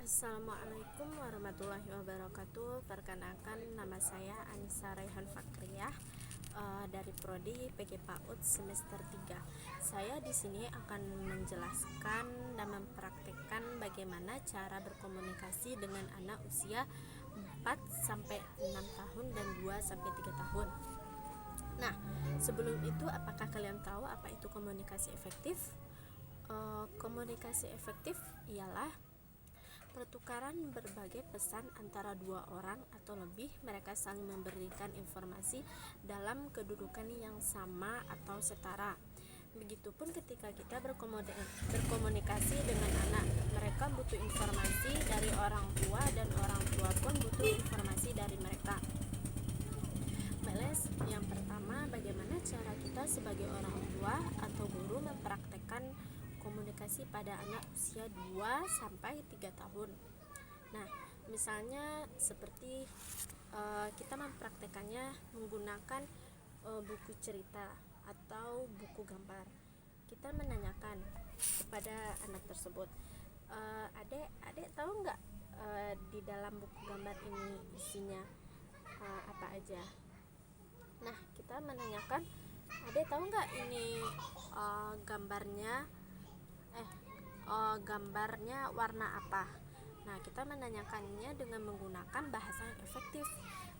Assalamualaikum warahmatullahi wabarakatuh. Perkenalkan, nama saya Anissa Raihan Fakriyah dari Prodi PG PAUD semester 3. Saya di sini akan menjelaskan dan mempraktikkan bagaimana cara berkomunikasi dengan anak usia 4 sampai 6 tahun dan 2 sampai 3 tahun. Nah, sebelum itu apakah kalian tahu apa itu komunikasi efektif? Komunikasi efektif ialah pertukaran berbagai pesan antara dua orang atau lebih. Mereka saling memberikan informasi dalam kedudukan yang sama atau setara. Begitupun ketika kita berkomunikasi dengan anak, mereka butuh informasi dari orang tua dan orang tua pun butuh informasi dari mereka. Yang pertama, bagaimana cara kita sebagai orang tua atau guru mempraktekkan komunikasi pada anak usia 2 sampai 3 tahun. Nah, misalnya seperti kita mempraktekannya menggunakan buku cerita atau buku gambar. Kita menanyakan kepada anak tersebut, adik tahu nggak di dalam buku gambar ini isinya apa aja? Nah, kita menanyakan, adik tahu nggak ini gambarnya warna apa? Nah, kita menanyakannya dengan menggunakan bahasa yang efektif.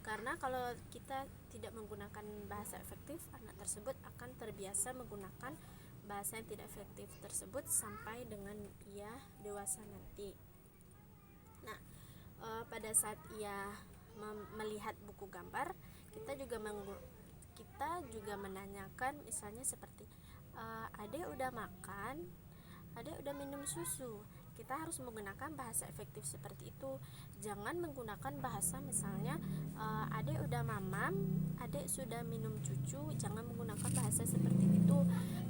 Karena kalau kita tidak menggunakan bahasa efektif, anak tersebut akan terbiasa menggunakan bahasa yang tidak efektif tersebut sampai dengan ia dewasa nanti. Nah, pada saat ia melihat buku gambar, kita juga menanyakan, misalnya seperti, adik udah makan, adik udah minum susu. Kita harus menggunakan bahasa efektif seperti itu. Jangan menggunakan bahasa misalnya, adik udah mamam, adik sudah minum cucu. Jangan menggunakan bahasa seperti itu,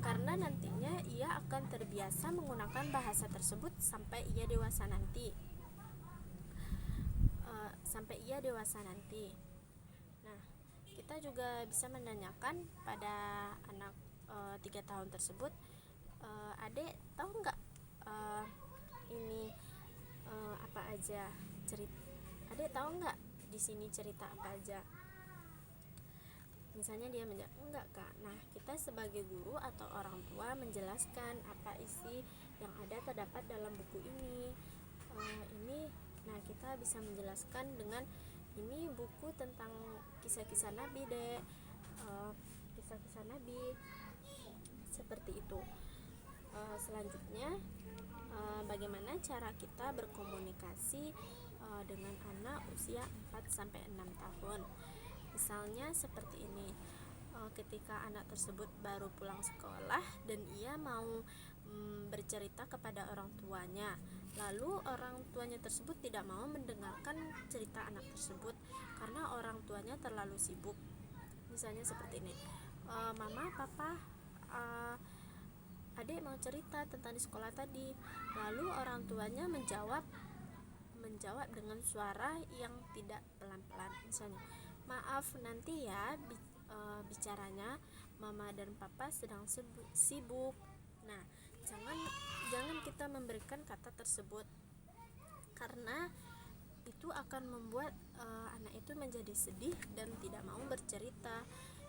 karena nantinya ia akan terbiasa menggunakan bahasa tersebut sampai ia dewasa nanti. Nah, kita juga bisa menanyakan pada anak 3 tahun tersebut, adik tahu nggak ini apa aja cerita? Adik tahu nggak di sini cerita apa aja? Misalnya dia menjawab, enggak kak. Nah, kita sebagai guru atau orang tua menjelaskan apa isi yang ada terdapat dalam buku ini. Nah, kita bisa menjelaskan dengan, ini buku tentang kisah-kisah Nabi dek, kisah-kisah Nabi, seperti itu. Selanjutnya, bagaimana cara kita berkomunikasi dengan anak usia 4 sampai 6 tahun. Misalnya seperti ini, ketika anak tersebut baru pulang sekolah dan ia mau bercerita kepada orang tuanya, lalu orang tuanya tersebut tidak mau mendengarkan cerita anak tersebut karena orang tuanya terlalu sibuk. Misalnya seperti ini, mama, papa, adik mau cerita tentang di sekolah tadi. Lalu orang tuanya menjawab dengan suara yang tidak pelan-pelan. Misalnya, maaf nanti ya bicaranya, mama dan papa sedang sibuk. Nah, jangan kita memberikan kata tersebut, karena itu akan membuat anak itu menjadi sedih dan tidak mau bercerita.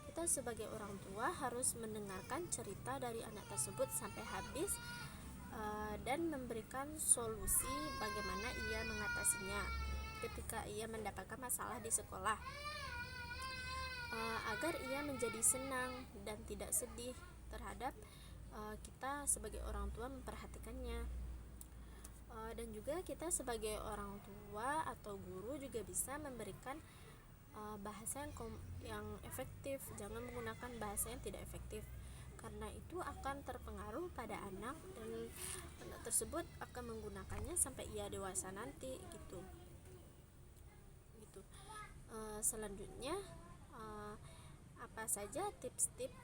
Kita sebagai orang tua harus mendengarkan cerita dari anak tersebut sampai habis dan memberikan solusi bagaimana ia mengatasinya ketika ia mendapatkan masalah di sekolah, agar ia menjadi senang dan tidak sedih terhadap kita sebagai orang tua memperhatikannya. Dan juga kita sebagai orang tua atau guru juga bisa memberikan bahasa yang efektif. Jangan menggunakan bahasa yang tidak efektif, karena itu akan terpengaruh pada anak dan anak tersebut akan menggunakannya sampai ia dewasa nanti gitu. Selanjutnya, apa saja tips-tips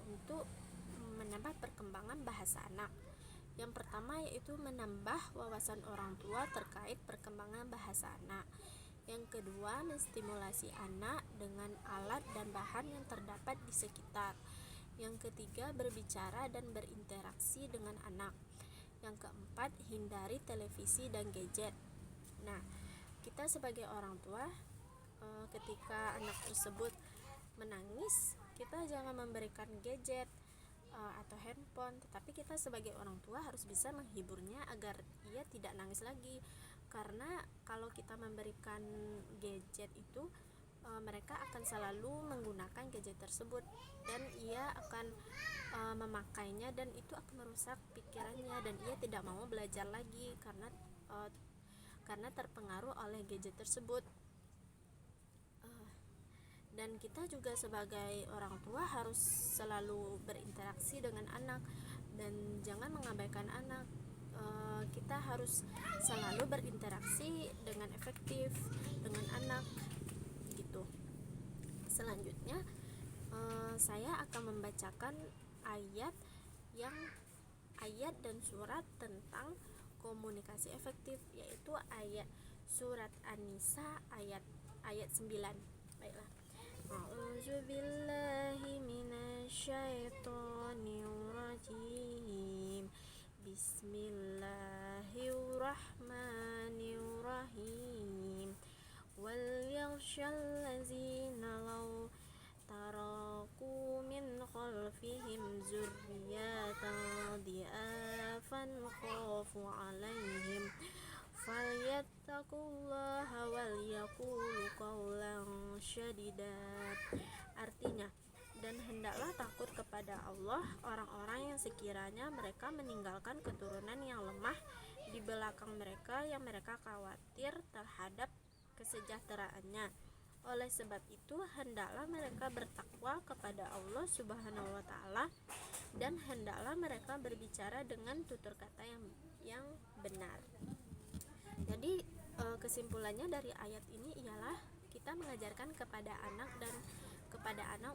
untuk menambah perkembangan bahasa anak? Yang pertama yaitu menambah wawasan orang tua terkait perkembangan bahasa anak. Yang kedua, menstimulasi anak dengan alat dan bahan yang terdapat di sekitar. Yang ketiga, berbicara dan berinteraksi dengan anak. Yang keempat, hindari televisi dan gadget. Nah, kita sebagai orang tua, ketika anak tersebut menangis, kita jangan memberikan gadget atau handphone, tetapi kita sebagai orang tua harus bisa menghiburnya agar ia tidak nangis lagi. Karena kalau kita memberikan gadget itu, mereka akan selalu menggunakan gadget tersebut dan ia akan memakainya, dan itu akan merusak pikirannya dan ia tidak mau belajar lagi karena terpengaruh oleh gadget tersebut. Dan kita juga sebagai orang tua harus selalu berinteraksi dengan anak dan jangan mengabaikan anak. Kita harus selalu berinteraksi dengan efektif dengan anak gitu. Selanjutnya, saya akan membacakan ayat dan surat tentang komunikasi efektif, yaitu ayat surat An-Nisa ayat 9. Baiklah. A'udzubillahi minasyaitonirrajim. Bismillahirrahmanirrahim. Wal yakhshallazina law taraku min khalfihim zurriyatan dhi'afan khafu 'alaihim falyattaqullaha wal yaqulu qawlan syadida. Artinya, dan hendaklah takut kepada Allah orang-orang yang sekiranya mereka meninggalkan keturunan yang lemah di belakang mereka, yang mereka khawatir terhadap kesejahteraannya. Oleh sebab itu, hendaklah mereka bertakwa kepada Allah Subhanahu wa Ta'ala, dan hendaklah mereka berbicara dengan tutur kata yang benar. Jadi kesimpulannya dari ayat ini ialah kita mengajarkan kepada anak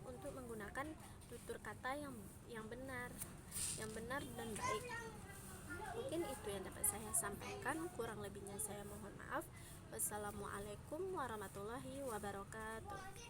untuk menggunakan tutur kata yang benar dan baik. Mungkin itu yang dapat saya sampaikan, kurang lebihnya saya mohon maaf. Wassalamualaikum warahmatullahi wabarakatuh.